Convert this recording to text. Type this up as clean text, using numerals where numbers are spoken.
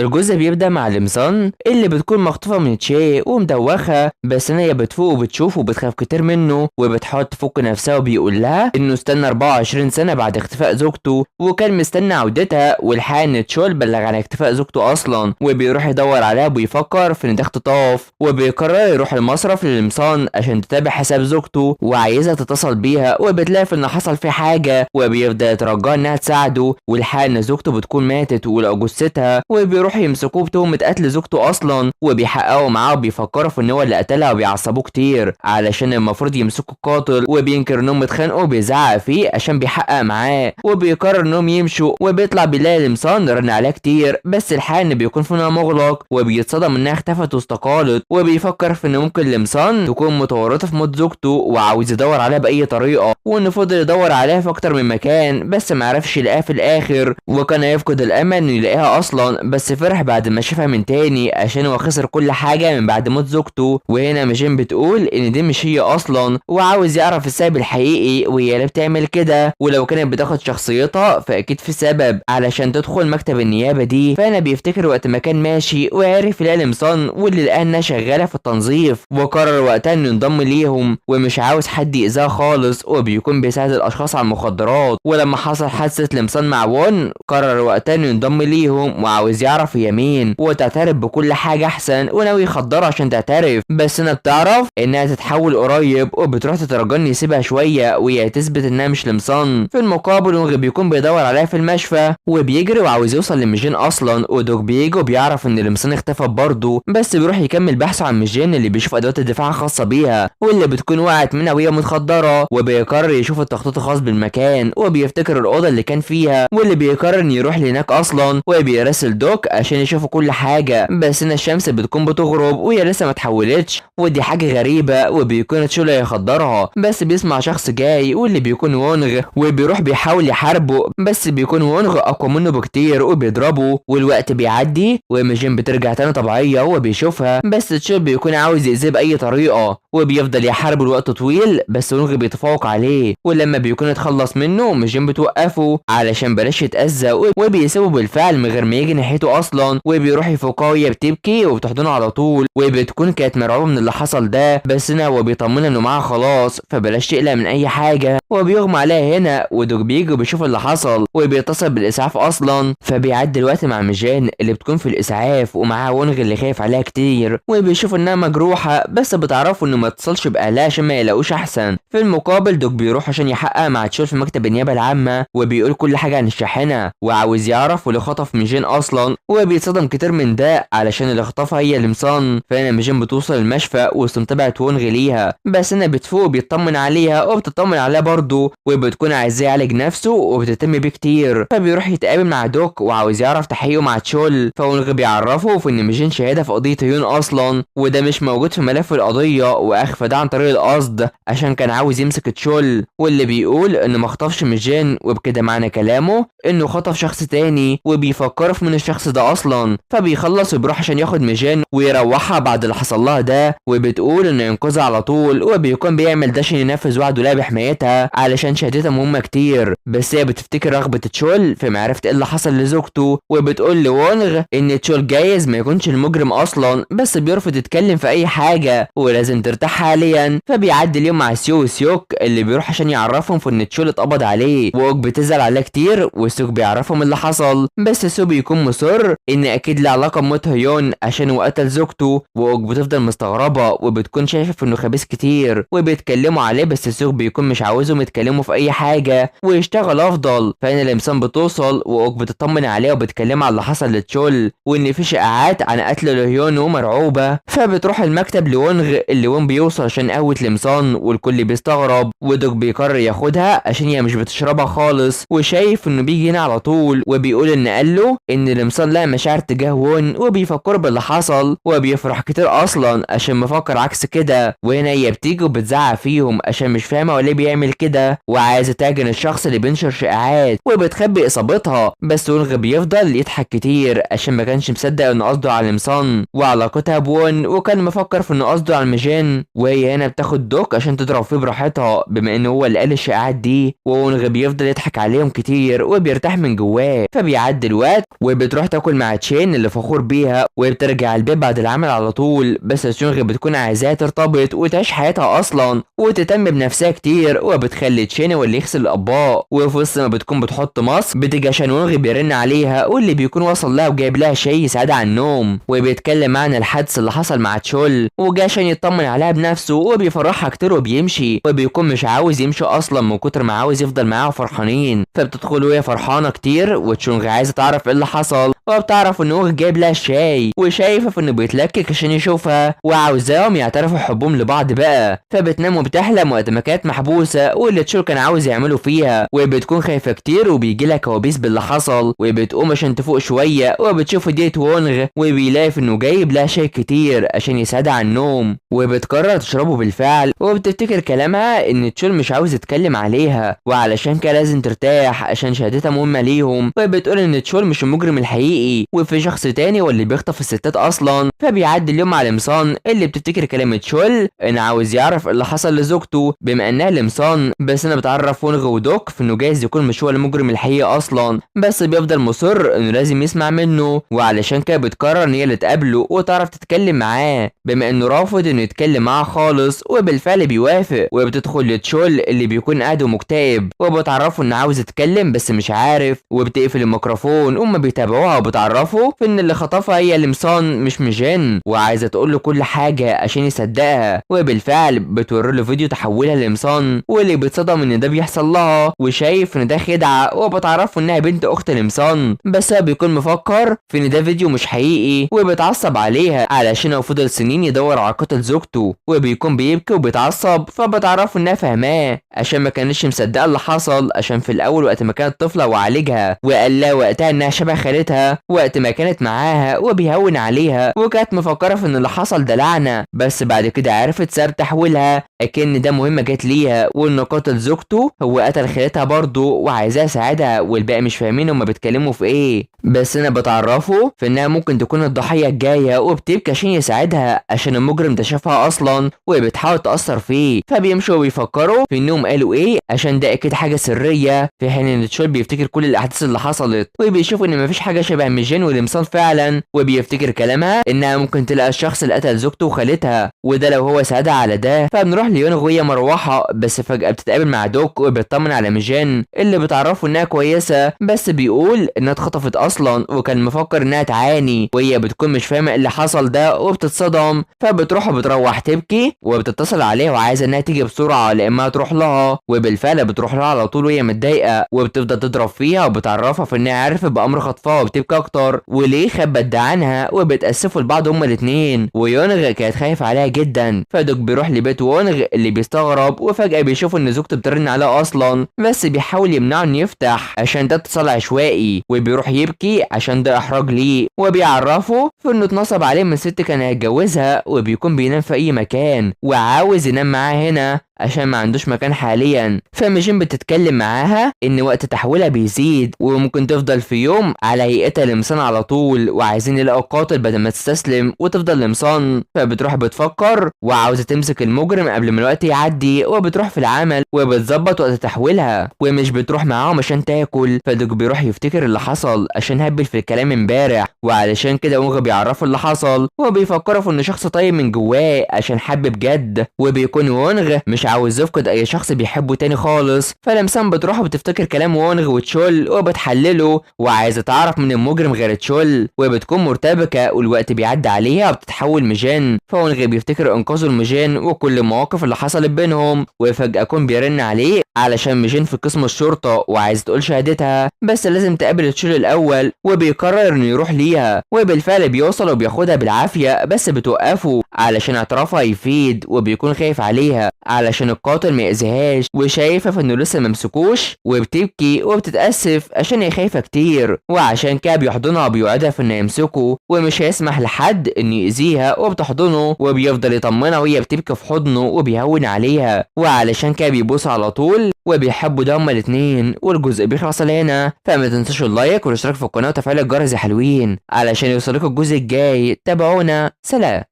الجزء بيبدأ مع لمسان اللي بتكون مخطوفة من تشي ومدوخة، بس هي بتفوق وبتشوفه وبتخاف كتير منه وبتحاول تفك نفسها وبيقول لها انه استنى 24 سنة بعد اختفاء زوجته وكان مستنى عودتها، والحقيقة ان تشول بلغ عن اختفاء زوجته اصلا وبيروح يدور عليها وبيفكر في ان ده اختطاف، وبيقرر يروح المصرف للمسان عشان تتابع حساب زوجته وعايزها تتصل بيها، وبتلاقي ان حصل في حاجة وبيبدأ يترجاها انها تساعده، والحقيقة ان زوجته بتكون ماتت ولقوا جثتها وبيروح يمسكوه بتهمة قتل زوجته اصلا، وبيحققوا معاه وبيفكروا في ان هو اللي قتلها وبيعصبوه كتير علشان المفروض يمسكوا القاتل، وبينكر انهم اتخانقوا وبيزعق فيه عشان بيحقق معاه، وبيقرر انهم يمشوا وبيطلع بيلاقي لمسان رن عليه كتير بس الحقيقة ان بيكون فيها مغلق، وبيتصدم انها اختفت واستقالت، وبيفكر في ان ممكن لمسان تكون متورطة في موت زوجته وعاوز يدور عليها باي طريقة، وانه فضل يدور عليها في اكتر من مكان بس معرفش يلاقيها في الاخر، وكان يفقد الامل انه يلاقيها اصلا، بس فرح بعد ما شافها من تاني عشان هو خسر كل حاجة من بعد موت زوجته. وهنا ميجين بتقول ان دي مش هي اصلا وعاوز يعرف السبب الحقيقي وهي اللي بتعمل كده، ولو كانت بتاخد شخصيتها فاكيد في سبب علشان تدخل مكتب النيابة دي. فانا بيفتكر وقت ما كان ماشي وعرف يلاقي لمسان واللي لقاها انها شغالة في التنظيف، وقرر وقتها انه ينضم ليهم ومش عاوز حد يأذاها خالص، وبيكون بيساعد الاشخاص على المخدرات، ولما حصل حادثة لمسان مع وون قرر وقتها انه ينضم ليهم وعاوز يعرف هي مين وتعترف بكل حاجة احسن، وناوي يخدرها عشان تعترف، بس انا بتعرف انها تتحول قريب وبتروح تترجن يسيبها شوية وهي تثبت انها مش لمسان. في المقابل وونغ بيكون بيدور عليها في المشفى وبيجري وعاوز يوصل لميجين اصلا، ودوك بيجي وبيعرف ان لمسان اختفت برضه، بس بيروح يكمل بحثه عن ميجين اللي بيشوف ادوات الدفاع الخاصة بيها واللي بتكون وقعت منها وهي متخدرة، وبيقرر يشوف التخطيط الخاص بالمكان وبيفتكر الاوضه اللي كان فيها واللي بيقرر انه يروح لهناك اصلا، وبيراسل دوك عشان يشوفوا كل حاجه، بس ان الشمس بتكون بتغرب وهي لسه ما اتحولتش ودي حاجه غريبه، وبيكون تشولا يخدرها بس بيسمع شخص جاي واللي بيكون وونغ وبيروح بيحاول يحاربه، بس بيكون وونغ اقوى منه بكتير وبيضربه، والوقت بيعدي وميجين بترجع تاني طبيعيه وهو بيشوفها، بس تشول بيكون عاوز يأذيه باي طريقه وبيفضل يحاربه لوقت طويل بس وونغ بيتفوق عليه، ولما بيكون اتخلص منه ميجين بتوقفه علشان بلاش يتأذى وبيسيبه بالفعل من غير ما يجي ناحيته اصلا، وبيروح يفوقها وهي بتبكي وبتحضنه على طول، وبتكون كانت مرعوبه من اللي حصل ده، بس هنا هو بيطمنها انه معاها خلاص فبلاش تقلق من اي حاجه، وبيغمى عليها هنا ودوك بيجي وبيشوف اللي حصل وبيتصل بالاسعاف اصلا، فبيعدي الوقت مع ميجين اللي بتكون في الاسعاف ومعاها وونغ اللي خايف عليها كتير، وبيشوف انها مجروحه بس بتعرفوا انه ما اتصلش باهلها عشان ما يلاقوش احسن. في المقابل دوك بيروح عشان يحقق مع تشول في مكتب النيابه العامه وبيقول كل حاجه عن الشاحنه وعاوز يعرف واللي خطف ميجين اصلا، وبيتصدم كتير من ده علشان اللي خطفها هي لمسان، فهنا ميجين بتوصل المشفى وسط متابعه وونغ ليها، بس هنا بتفوق وبيطمن عليها وبتطمن عليها برضه وبتكون عايزاه يعالج نفسه وبتهتم بيه كتير، فبيروح يتقابل مع دوك وعاوز يعرف تحقيقه مع تشول، فوونغ بيعرفه في ان ميجين شهاده في قضيه هيون اصلا وده مش موجود في ملف القضيه واخفى ده عن طريق القصد عشان كان عاوز يمسك تشول، واللي بيقول انه ما خطفش ميجين وبكده معنى كلامه انه خطف شخص تاني وبيفكر في من الشخص ده اصلا، فبيخلص وبيروح عشان ياخد ميجين ويروحها بعد اللي حصل لها ده، وبتقول انه ينقذها على طول وبيكون بيعمل ده عشان ينفذ وعده لها بحمايتها علشان شهادتها مهمه كتير، بس هي بتفتكر رغبه تشول في معرفه ايه اللي حصل لزوجته، وبتقول لوونغ ان تشول جايز ما يكونش المجرم اصلا بس بيرفض يتكلم في اي حاجه ولازم ترتاح حاليا، فبيعدي اليوم مع سيو وسيوك اللي بيروح عشان يعرفهم في ان تشول اتقبض عليه، واوك بتزعل عليه كتير وسيوك بيعرفهم اللي حصل، بس سيو بيكون مصر ان اكيد له علاقه بموت هيون عشان هو قتل زوجته، واوك بتفضل مستغربه وبتكون شايفه انه خبيث كتير وبيتكلموا عليه، بس سيوك بيكون مش عاوزهم يتكلموا في اي حاجه ويشتغل افضل، فهنا لمسان بتوصل واوك بتطمن عليه وبتكلم على اللي حصل لتشول وان في شائعات عن قتل لهيون ومرعوبه، فبتروح المكتب لونغ اللي وون بيوصل عشان قوت لمسان والكل بيستغرب، ودوك بيقرر ياخدها عشان هي مش بتشربها خالص وشايف انه بيجي هنا على طول، وبيقول ان قال له ان لمسان لها مشاعر تجاه وون وبيفكر باللي حصل وبيفرح كتير اصلا عشان مفكر عكس كده، وهنا هي بتيجي وبتزعق فيهم عشان مش فاهمه هو ليه بيعمل كده. كده وعايزه تعجن الشخص اللي بينشر شائعات وبتخبي اصابتها، بس وونغ بيفضل يضحك كتير عشان ما كانش مصدق انه قصده على لمسان وعلاقتها بون، وكان مفكر في انه قصده على ميجين. وهي هنا بتاخد دوك عشان تضرب فيه براحتها بما انه هو اللي قال الشائعات دي، وونغ بيفضل يضحك عليهم كتير وبيرتاح من جواه. فبيعدي الوقت وبتروح تاكل مع تشين اللي فخور بيها وبترجع البيت بعد العمل على طول، بس تشونغ بتكون عايزاها ترتبط وتعيش حياتها اصلا وتهتم بنفسها كتير، وبتخلي تشين هو اللي يغسل الاطباق. وفي وسط ما بتكون بتحط ماسك بتيجي عشان وونغ بيرن عليها واللي بيكون وصل لها وجايب لها شاي يساعدها على النوم، وبيتكلم عن الحادث اللي حصل مع تشول وجا عشان يطمن عليها بنفسه وبيفرحها كتير وبيمشي، وبيكون مش عاوز يمشي اصلا من كتر ما عاوز يفضل معاها وفرحانين. فبتدخل وهي فرحانه كتير وتشونغ عايزه تعرف ايه اللي حصل، وبتعرف ان هو جايب لها الشاي وشايفه في انه بيتلكك عشان يشوفها وعاوزاهم يعترفوا حبهم لبعض بقى. فبتنام وبتحلم وقت ما كانت محبوسه واللي تشول كان عاوز يعمله فيها، وبتكون خايفه كتير وبيجي لها كوابيس باللي حصل، وبتقوم عشان تفوق شويه وبتشوف ديت وونغ وبيلاقي في انه جايب لها شاي كتير عشان يساعدها على النوم، وبتقرر تشربه بالفعل. وبتفتكر كلامها ان تشول مش عاوز يتكلم عليها وعلشان كده لازم ترتاح عشان شهادتها مهمه ليهم، وبتقول ان تشول مش المجرم الحقيقي وفي شخص تاني واللي بيخطف الستات اصلا. فبيعدي اليوم على لمسان اللي بتفتكر كلام تشول ان عاوز يعرف اللي حصل لزوجته بما انها لمسان، بس انا بتعرف وونغ ودوك في انه جايز يكون مش هو المجرم الحقيقي اصلا، بس بيفضل مصر انه لازم يسمع منه، وعلشان كده بتقرر ان هي اللي تقابله وتعرف تتكلم معاه بما انه رافض انه يتكلم معاها خالص، وبالفعل بيوافق. وبتدخل لتشول اللي بيكون قاعد ومكتئب وبتعرفه انه عاوز يتكلم بس مش عارف، وبتقفل الميكروفون وهم بيتابعوها وبتعرفه في ان اللي خطفها هي لمسان مش ميجين، وعايزه تقول له كل حاجه عشان يصدقها. وبالفعل بتوري له فيديو تحولها لمسان واللي بيتصدم ان ده بيحصل لها وشايف ان ده خدعه، وبتعرفه انها بنت اخت لمسان، بس هو بيكون مفكر في ان ده فيديو مش حقيقي وبيتعصب عليها علشان هو فضل سنين يدور على قتل زوجته، وبيكون بيبكي وبيتعصب. فبتعرفه انها فاهماه عشان ما كانش مصدقه اللي حصل، عشان في الاول وقت ما كانت طفله وعالجها وقال لها وقتها انها شبه خالتها وقت ما كانت معاها وبيهون عليها، وكانت مفكره في ان اللي حصل ده لعنه، بس بعد كده عرفت سبب تحويلها اكن ده مهمه جت ليها وان قاتل زوجته هو قتل خالتها برضه وعايزاها اساعدها، والباقي مش فاهمين هما بيتكلموا في ايه. بس انا بتعرفه في انها ممكن تكون الضحيه الجايه وبتبكي عشان يساعدها عشان المجرم ده شافها اصلا وبتحاول تاثر فيه. فبيمشوا وبيفكروا في انهم قالوا ايه عشان ده اكيد حاجه سريه، في حين ان تشول بيفتكر كل الاحداث اللي حصلت وبيشوف ان مفيش حاجه شبه ميجين ولمسان فعلا، وبيفتكر كلامها انها ممكن تلاقي الشخص اللي قتل زوجته وخالتها وده لو هو ساعدها على ده. فبنروح ليونغ وهي مروحه بس فجاه بتتقابل مع دوك وبيطمن على ميجين اللي بتعرفه انها كويسه، بس بيقول انها اتخطفت اصلا وكان مفكر انها تعاني، وهي بتكون مش فاهمه اللي حصل ده وبتتصدم. فبتروح وبتروح تبكي وبتتصل عليها وعايزه انها تيجي بسرعه لانها تروح لها، وبالفعل بتروح لها على طول وهي متضايقه وبتفضل تضرب فيها وبتعرفها في انها عارفه بامر خطفها وبتبكي اكتر وليه خبت ده عنها، وبتاسفوا لبعض هما الاثنين. ويونغ كانت خايفه عليها جدا، فدوك بيروح لبيت وونغ اللي بيستغرب وفجاه بيشوف ان زوجته بترن عليه اصلا، بس بيحاول يمنعه انه يفتح عشان ده اتصال عشوائي، وبيروح يبكي عشان ده احراج ليه، وبيعرفه في انه اتنصب عليه من ست كان هيتجوزها وبيكون بينام في اي مكان وعاوز ينام معاه هنا عشان ما عندوش مكان حاليا. فميجين بتتكلم معاها ان وقت تحويلها بيزيد وممكن تفضل في يوم على هيئتها لمسان على طول، وعايزين يلاقوا قاتل بدل ما تستسلم وتفضل لمسان. فبتروح بتفكر وعاوزه تمسك المجرم قبل ما الوقت يعدي، وبتروح في العمل وبتظبط وقت تحويلها ومش بتروح معاهم عشان تاكل. فدوك بيروح يفتكر اللي حصل عشان هبل في الكلام امبارح، وعلشان كده وونغ بيعرفوا اللي حصل وبيفكروا في انه شخص طيب من جواه عشان حب بجد، وبيكون وونغ مش عاوز يفقد اي شخص بيحبه تاني خالص. فلمسان بتروح وبتفتكر كلام وونغ وتشول وبتحلله وعايزه تعرف من المجرم غير تشول، وبتكون مرتبكه والوقت بيعدي عليها وبتتحول ميجين. فوونغ بيفتكر انقاذه الميجين وكل المواقف اللي حصلت بينهم، وفجاه يكون بيرن عليه علشان ميجين في قسم الشرطه وعايز تقول شهادتها بس لازم تقابل تشول الاول، وبيقرر انه يروح ليها وبالفعل بيوصل وبياخدها بالعافيه بس بتوقفه علشان اعترافها يفيد، وبيكون خايف عليها علشان علشان القاتل ما يأذيهاش، وشايفة في انه لسه ممسكوش وبتبكي وبتتأسف عشان هي خايفة كتير، وعشان كده بيحضنها وبيوعدها في انه يمسكه ومش هيسمح لحد انه يأذيها، وبتحضنه وبيفضل يطمنها وهي بتبكي في حضنه وبيهون عليها، وعلشان كده بيبوس على طول وبيحبوا ده هما الاتنين. والجزء بيخلص هنا، فما تنسوش اللايك والاشتراك في القناة وتفعيل الجرس يا حلوين علشان يوصلكوا الجزء الجاي. تابعونا، سلام.